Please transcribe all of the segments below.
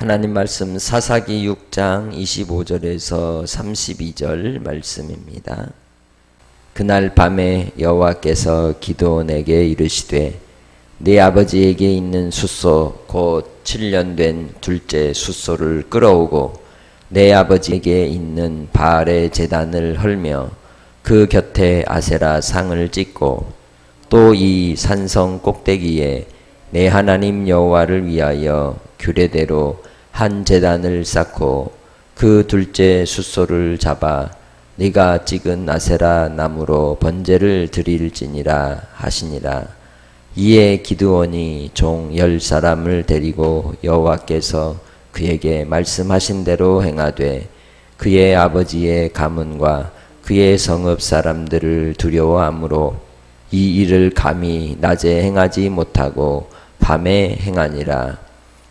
하나님 말씀 사사기 6장 25절에서 32절 말씀입니다. 그날 밤에 여호와께서 기드온에게 이르시되 네 아버지에게 있는 숫소 곧 7년 된 둘째 숫소를 끌어오고 내 아버지에게 있는 바알의 제단을 헐며 그 곁에 아세라 상을 찍고 또 이 산성 꼭대기에 내 하나님 여호와를 위하여 규례대로 한 제단을 쌓고 그 둘째 숫소를 잡아 네가 찍은 아세라 나무로 번제를 드릴지니라 하시니라. 이에 기드온이 종 10사람을 데리고 여호와께서 그에게 말씀하신 대로 행하되 그의 아버지의 가문과 그의 성읍 사람들을 두려워하므로 이 일을 감히 낮에 행하지 못하고 밤에 행하니라.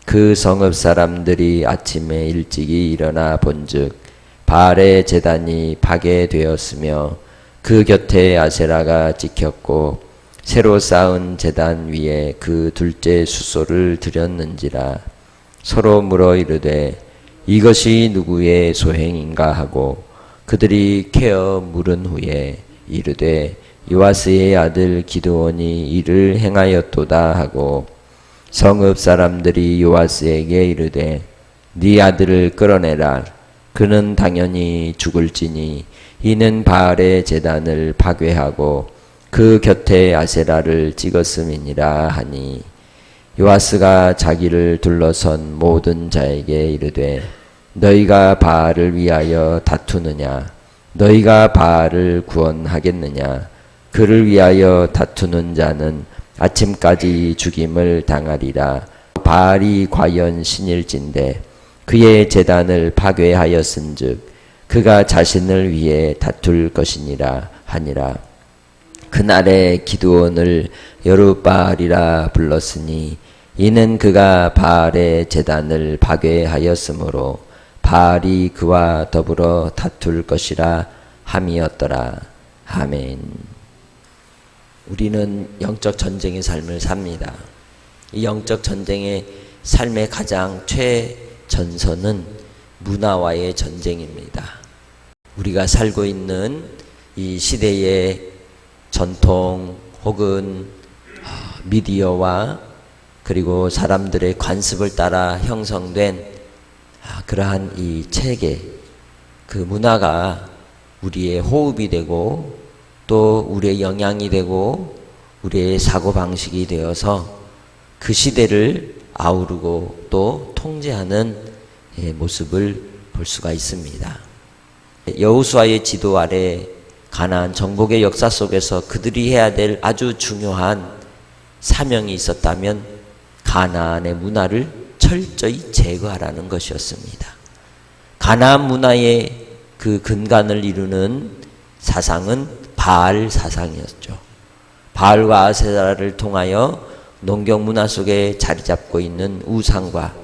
그 성읍 사람들이 아침에 일찍이 일어나 본즉 바알의 제단이 파괴되었으며 그 곁에 아세라가 찍혔고 새로 쌓은 제단 위에 그 둘째 숫소를 드렸는지라. 서로 물어 이르되 이것이 누구의 소행인가 하고 그들이 캐어 물은 후에 이르되 요아스의 아들 기드온이 이를 행하였도다 하고 성읍 사람들이 요아스에게 이르되 네 아들을 끌어내라. 그는 당연히 죽을지니 이는 바알의 제단을 파괴하고 그 곁에 아세라를 찍었음이니라 하니 요아스가 자기를 둘러선 모든 자에게 이르되 너희가 바알을 위하여 다투느냐? 너희가 바알을 구원하겠느냐? 그를 위하여 다투는 자는 아침까지 죽임을 당하리라. 바알이 과연 신일진데 그의 제단을 파괴하였은즉 그가 자신을 위해 다툴 것이니라 하니라. 그날에 기드온을 여룻바알이라 불렀으니 이는 그가 바알의 제단을 파괴하였으므로 바알이 그와 더불어 다툴 것이라 함이었더라. 아멘. 우리는 영적 전쟁의 삶을 삽니다. 이 영적 전쟁의 삶의 가장 최전선은 문화와의 전쟁입니다. 우리가 살고 있는 이 시대의 전통 혹은 미디어와 그리고 사람들의 관습을 따라 형성된 그러한 이 체계, 그 문화가 우리의 호흡이 되고 또 우리의 영향이 되고 우리의 사고방식이 되어서 그 시대를 아우르고 또 통제하는 모습을 볼 수가 있습니다. 여호수아의 지도 아래 가나안 정복의 역사 속에서 그들이 해야 될 아주 중요한 사명이 있었다면 가나안의 문화를 철저히 제거하라는 것이었습니다. 가나안 문화의 그 근간을 이루는 사상은 바알 사상이었죠. 바알과 아세라를 통하여 농경 문화 속에 자리 잡고 있는 우상과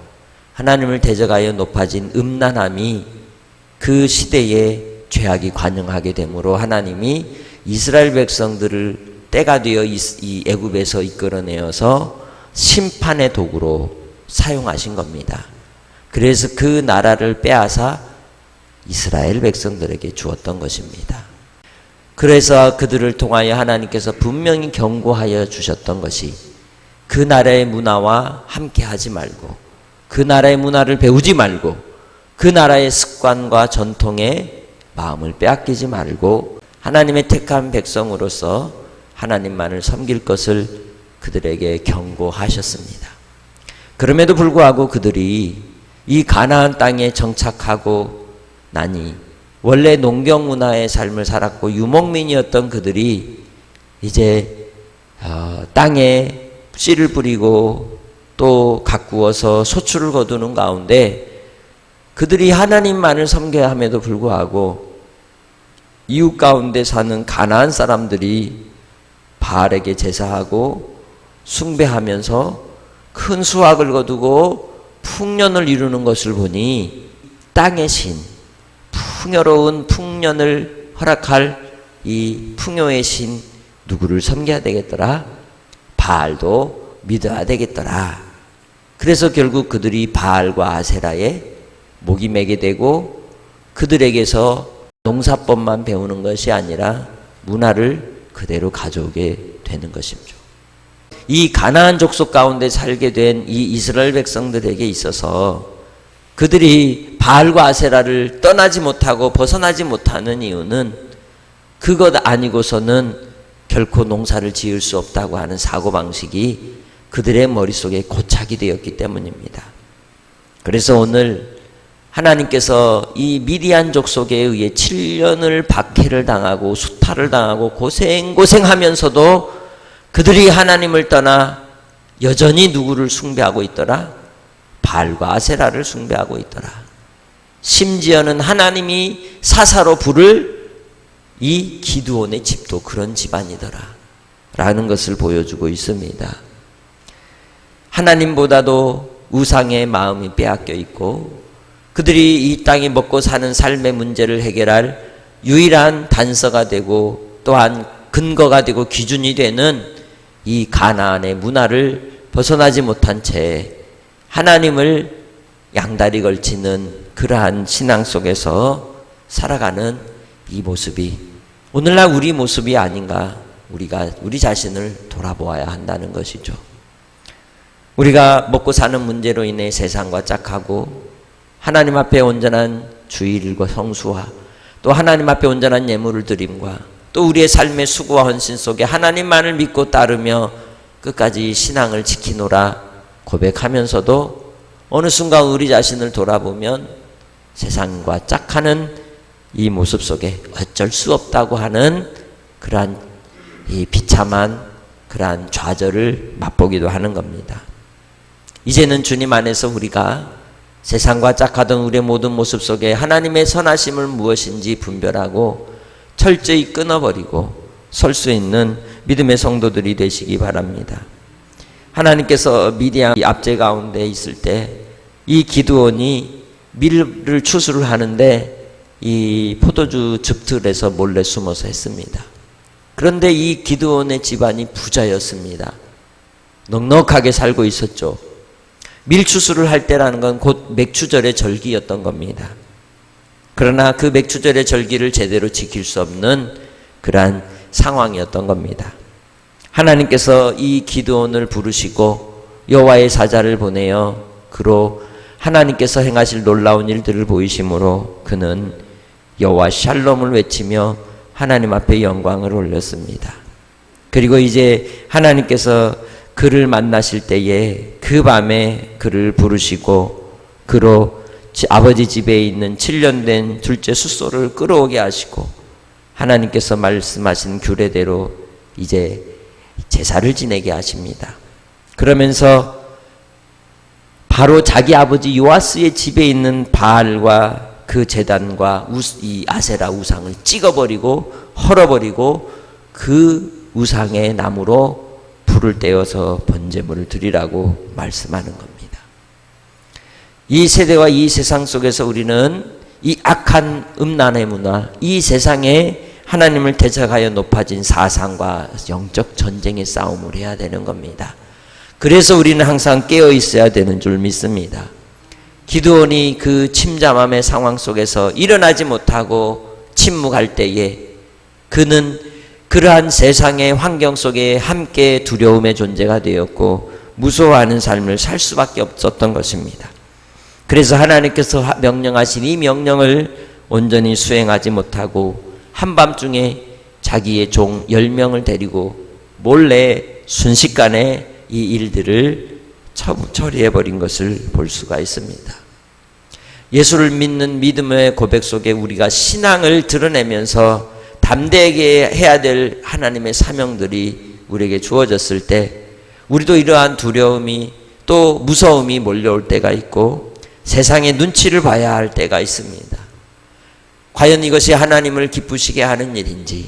하나님을 대적하여 높아진 음란함이 그 시대에 죄악이 관영하게 되므로 하나님이 이스라엘 백성들을 때가 되어 이 애굽에서 이끌어내어서 심판의 도구로 사용하신 겁니다. 그래서 그 나라를 빼앗아 이스라엘 백성들에게 주었던 것입니다. 그래서 그들을 통하여 하나님께서 분명히 경고하여 주셨던 것이 그 나라의 문화와 함께 하지 말고 그 나라의 문화를 배우지 말고 그 나라의 습관과 전통에 마음을 빼앗기지 말고 하나님의 택한 백성으로서 하나님만을 섬길 것을 그들에게 경고하셨습니다. 그럼에도 불구하고 그들이 이 가나안 땅에 정착하고 나니 원래 농경 문화의 삶을 살았고 유목민이었던 그들이 이제 땅에 씨를 뿌리고 또 가꾸어서 소출을 거두는 가운데 그들이 하나님만을 섬겨야 함에도 불구하고 이웃 가운데 사는 가나안 사람들이 바알에게 제사하고 숭배하면서 큰 수확을 거두고 풍년을 이루는 것을 보니 땅의 신, 풍요로운 풍년을 허락할 이 풍요의 신 누구를 섬겨야 되겠더라? 바알도 믿어야 되겠더라. 그래서 결국 그들이 바알과 아세라에 목이 매게 되고 그들에게서 농사법만 배우는 것이 아니라 문화를 그대로 가져오게 되는 것이죠. 이 가나안 족속 가운데 살게 된 이 이스라엘 백성들에게 있어서 그들이 바알과 아세라를 떠나지 못하고 벗어나지 못하는 이유는 그것 아니고서는 결코 농사를 지을 수 없다고 하는 사고방식이 그들의 머릿속에 고착이 되었기 때문입니다. 그래서 오늘 하나님께서 이 미디안 족속에 의해 7년을 박해를 당하고 수탈을 당하고 고생하면서도 그들이 하나님을 떠나 여전히 누구를 숭배하고 있더라? 바알과 아세라를 숭배하고 있더라. 심지어는 하나님이 사사로 부를 이 기드온의 집도 그런 집안이더라 라는 것을 보여주고 있습니다. 하나님보다도 우상의 마음이 빼앗겨 있고 그들이 이 땅에 먹고 사는 삶의 문제를 해결할 유일한 단서가 되고 또한 근거가 되고 기준이 되는 이 가나안의 문화를 벗어나지 못한 채 하나님을 양다리 걸치는 그러한 신앙 속에서 살아가는 이 모습이 오늘날 우리 모습이 아닌가, 우리가 우리 자신을 돌아보아야 한다는 것이죠. 우리가 먹고 사는 문제로 인해 세상과 짝하고 하나님 앞에 온전한 주일과 성수와 또 하나님 앞에 온전한 예물을 드림과 또 우리의 삶의 수고와 헌신 속에 하나님만을 믿고 따르며 끝까지 신앙을 지키노라 고백하면서도 어느 순간 우리 자신을 돌아보면 세상과 짝하는 이 모습 속에 어쩔 수 없다고 하는 그러한 이 비참한 그러한 좌절을 맛보기도 하는 겁니다. 이제는 주님 안에서 우리가 세상과 짝하던 우리의 모든 모습 속에 하나님의 선하심을 무엇인지 분별하고 철저히 끊어버리고 설 수 있는 믿음의 성도들이 되시기 바랍니다. 하나님께서 미디안 압제 가운데 있을 때 이 기드온이 밀을 추수를 하는데 이 포도주 즙틀에서 몰래 숨어서 했습니다. 그런데 이 기드온의 집안이 부자였습니다. 넉넉하게 살고 있었죠. 밀추수를 할 때라는 건 곧 맥추절의 절기였던 겁니다. 그러나 그 맥추절의 절기를 제대로 지킬 수 없는 그러한 상황이었던 겁니다. 하나님께서 이 기드온을 부르시고 여호와의 사자를 보내어 그로 하나님께서 행하실 놀라운 일들을 보이심으로 그는 여호와 샬롬을 외치며 하나님 앞에 영광을 올렸습니다. 그리고 이제 하나님께서 그를 만나실 때에 그 밤에 그를 부르시고 그로 아버지 집에 있는 7년 된 둘째 숫소를 끌어오게 하시고 하나님께서 말씀하신 규례대로 이제 제사를 지내게 하십니다. 그러면서 바로 자기 아버지 요아스의 집에 있는 바알과 그 제단과 이 아세라 우상을 찍어버리고 헐어버리고 그 우상의 나무로 불을 떼어서 번제물을 드리라고 말씀하는 겁니다. 이 세대와 이 세상 속에서 우리는 이 악한 음란의 문화, 이 세상에 하나님을 대적하여 높아진 사상과 영적 전쟁의 싸움을 해야 되는 겁니다. 그래서 우리는 항상 깨어 있어야 되는 줄 믿습니다. 기드온이 그 침잠함의 상황 속에서 일어나지 못하고 침묵할 때에 그는 그러한 세상의 환경 속에 함께 두려움의 존재가 되었고 무서워하는 삶을 살 수밖에 없었던 것입니다. 그래서 하나님께서 명령하신 이 명령을 온전히 수행하지 못하고 한밤중에 자기의 종 10명을 데리고 몰래 순식간에 이 일들을 처리해버린 것을 볼 수가 있습니다. 예수를 믿는 믿음의 고백 속에 우리가 신앙을 드러내면서 담대하게 해야 될 하나님의 사명들이 우리에게 주어졌을 때 우리도 이러한 두려움이 또 무서움이 몰려올 때가 있고 세상의 눈치를 봐야 할 때가 있습니다. 과연 이것이 하나님을 기쁘시게 하는 일인지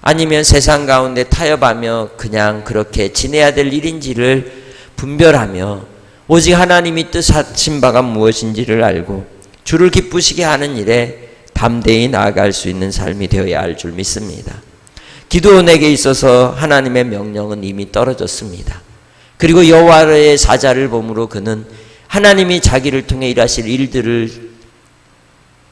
아니면 세상 가운데 타협하며 그냥 그렇게 지내야 될 일인지를 분별하며 오직 하나님이 뜻하신 바가 무엇인지를 알고 주를 기쁘시게 하는 일에 담대히 나아갈 수 있는 삶이 되어야 할 줄 믿습니다. 기드온에게 있어서 하나님의 명령은 이미 떨어졌습니다. 그리고 여호와의 사자를 보므로 그는 하나님이 자기를 통해 일하실 일들을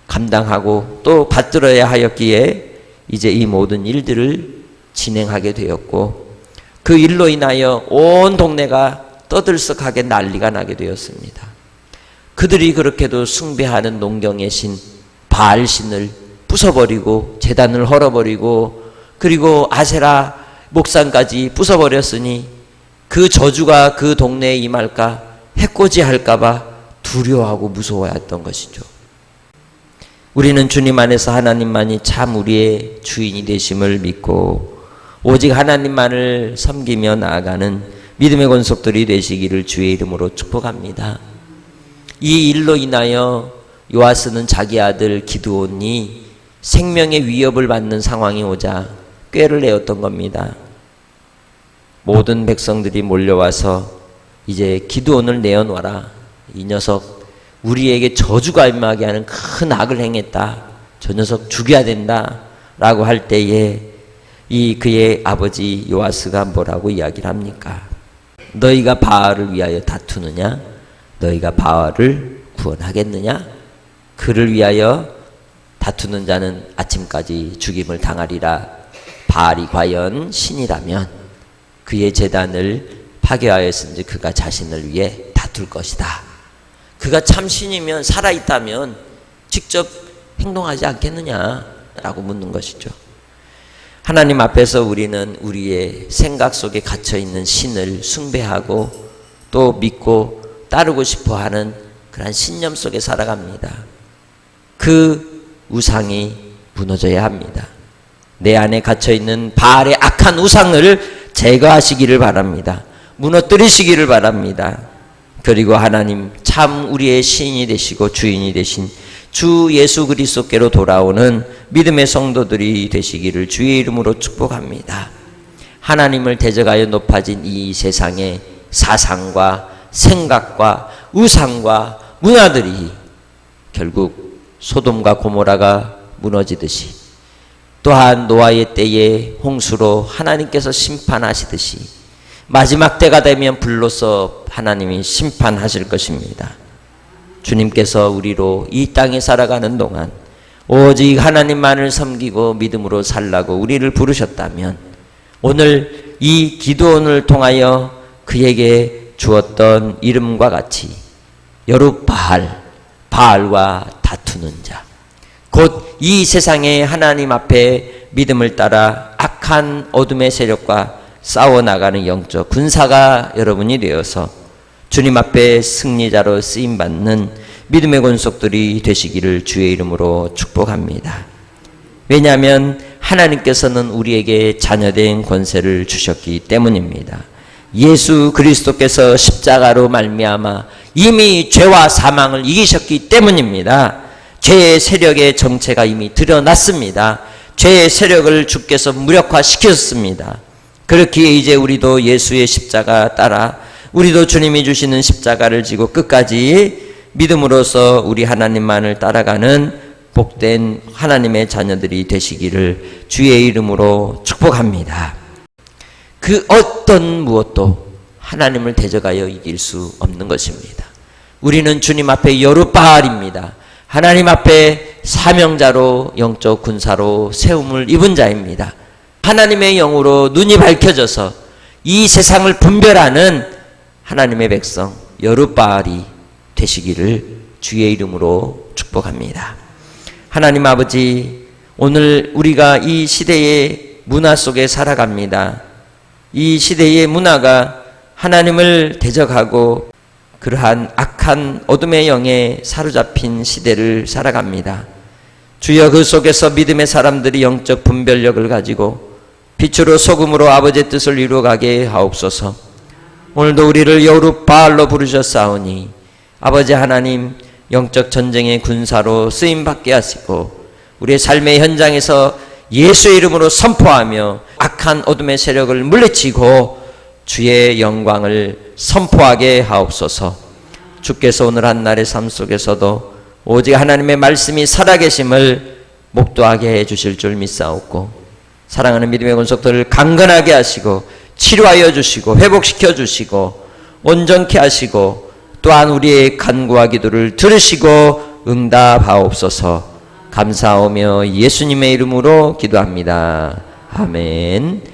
감당하고 또 받들어야 하였기에 이제 이 모든 일들을 진행하게 되었고, 그 일로 인하여 온 동네가 떠들썩하게 난리가 나게 되었습니다. 그들이 그렇게도 숭배하는 농경의 신 바알신을 부숴버리고 제단을 헐어버리고 그리고 아세라 목상까지 부숴버렸으니 그 저주가 그 동네에 임할까 해코지할까봐 두려워하고 무서워했던 것이죠. 우리는 주님 안에서 하나님만이 참 우리의 주인이 되심을 믿고 오직 하나님만을 섬기며 나아가는 믿음의 권속들이 되시기를 주의 이름으로 축복합니다. 이 일로 인하여 요아스는 자기 아들 기드온이 생명의 위협을 받는 상황이 오자 꾀를 내었던 겁니다. 모든 백성들이 몰려와서 이제 기드온을 내어놔라. 이 녀석 우리에게 저주가 임하게 하는 큰 악을 행했다. 저 녀석 죽여야 된다. 라고 할 때에 이 그의 아버지 요아스가 뭐라고 이야기를 합니까? 너희가 바알을 위하여 다투느냐? 너희가 바알을 구원하겠느냐? 그를 위하여 다투는 자는 아침까지 죽임을 당하리라. 바알이 과연 신이라면 그의 제단을 파괴하였은지 그가 자신을 위해 다툴 것이다. 그가 참 신이면 살아있다면 직접 행동하지 않겠느냐? 라고 묻는 것이죠. 하나님 앞에서 우리는 우리의 생각 속에 갇혀있는 신을 숭배하고 또 믿고 따르고 싶어하는 그러한 신념 속에 살아갑니다. 그 우상이 무너져야 합니다. 내 안에 갇혀있는 바알의 악한 우상을 제거하시기를 바랍니다. 무너뜨리시기를 바랍니다. 그리고 하나님 참 우리의 신이 되시고 주인이 되신 주 예수 그리스도께로 돌아오는 믿음의 성도들이 되시기를 주의 이름으로 축복합니다. 하나님을 대적하여 높아진 이 세상의 사상과 생각과 우상과 문화들이 결국 소돔과 고모라가 무너지듯이 또한 노아의 때에 홍수로 하나님께서 심판하시듯이 마지막 때가 되면 불로서 하나님이 심판하실 것입니다. 주님께서 우리로 이 땅에 살아가는 동안 오직 하나님만을 섬기고 믿음으로 살라고 우리를 부르셨다면 오늘 이 기도원을 통하여 그에게 주었던 이름과 같이 여룻바알, 바알과 다투는 자, 곧 이 세상에 하나님 앞에 믿음을 따라 악한 어둠의 세력과 싸워나가는 영적 군사가 여러분이 되어서 주님 앞에 승리자로 쓰임받는 믿음의 권속들이 되시기를 주의 이름으로 축복합니다. 왜냐하면 하나님께서는 우리에게 자녀된 권세를 주셨기 때문입니다. 예수 그리스도께서 십자가로 말미암아 이미 죄와 사망을 이기셨기 때문입니다. 죄의 세력의 정체가 이미 드러났습니다. 죄의 세력을 주께서 무력화시켰습니다. 그렇기에 이제 우리도 예수의 십자가 따라 우리도 주님이 주시는 십자가를 지고 끝까지 믿음으로써 우리 하나님만을 따라가는 복된 하나님의 자녀들이 되시기를 주의 이름으로 축복합니다. 그 어떤 무엇도 하나님을 대적하여 이길 수 없는 것입니다. 우리는 주님 앞에 여룻바알입니다. 하나님 앞에 사명자로 영적 군사로 세움을 입은 자입니다. 하나님의 영으로 눈이 밝혀져서 이 세상을 분별하는 하나님의 백성 여룻바알이 되시기를 주의 이름으로 축복합니다. 하나님 아버지, 오늘 우리가 이 시대의 문화 속에 살아갑니다. 이 시대의 문화가 하나님을 대적하고 그러한 악한 어둠의 영에 사로잡힌 시대를 살아갑니다. 주여, 그 속에서 믿음의 사람들이 영적 분별력을 가지고 빛으로 소금으로 아버지의 뜻을 이루어가게 하옵소서. 오늘도 우리를 여룻바알로 부르셨사오니 아버지 하나님, 영적 전쟁의 군사로 쓰임받게 하시고 우리의 삶의 현장에서 예수의 이름으로 선포하며 악한 어둠의 세력을 물리치고 주의 영광을 선포하게 하옵소서. 주께서 오늘 한날의 삶 속에서도 오직 하나님의 말씀이 살아계심을 목도하게 해주실 줄 믿사옵고 사랑하는 믿음의 권속들을 강건하게 하시고 치료하여 주시고 회복시켜 주시고 온전케 하시고 또한 우리의 간구와 기도를 들으시고 응답하옵소서. 감사하며 예수님의 이름으로 기도합니다. 아멘.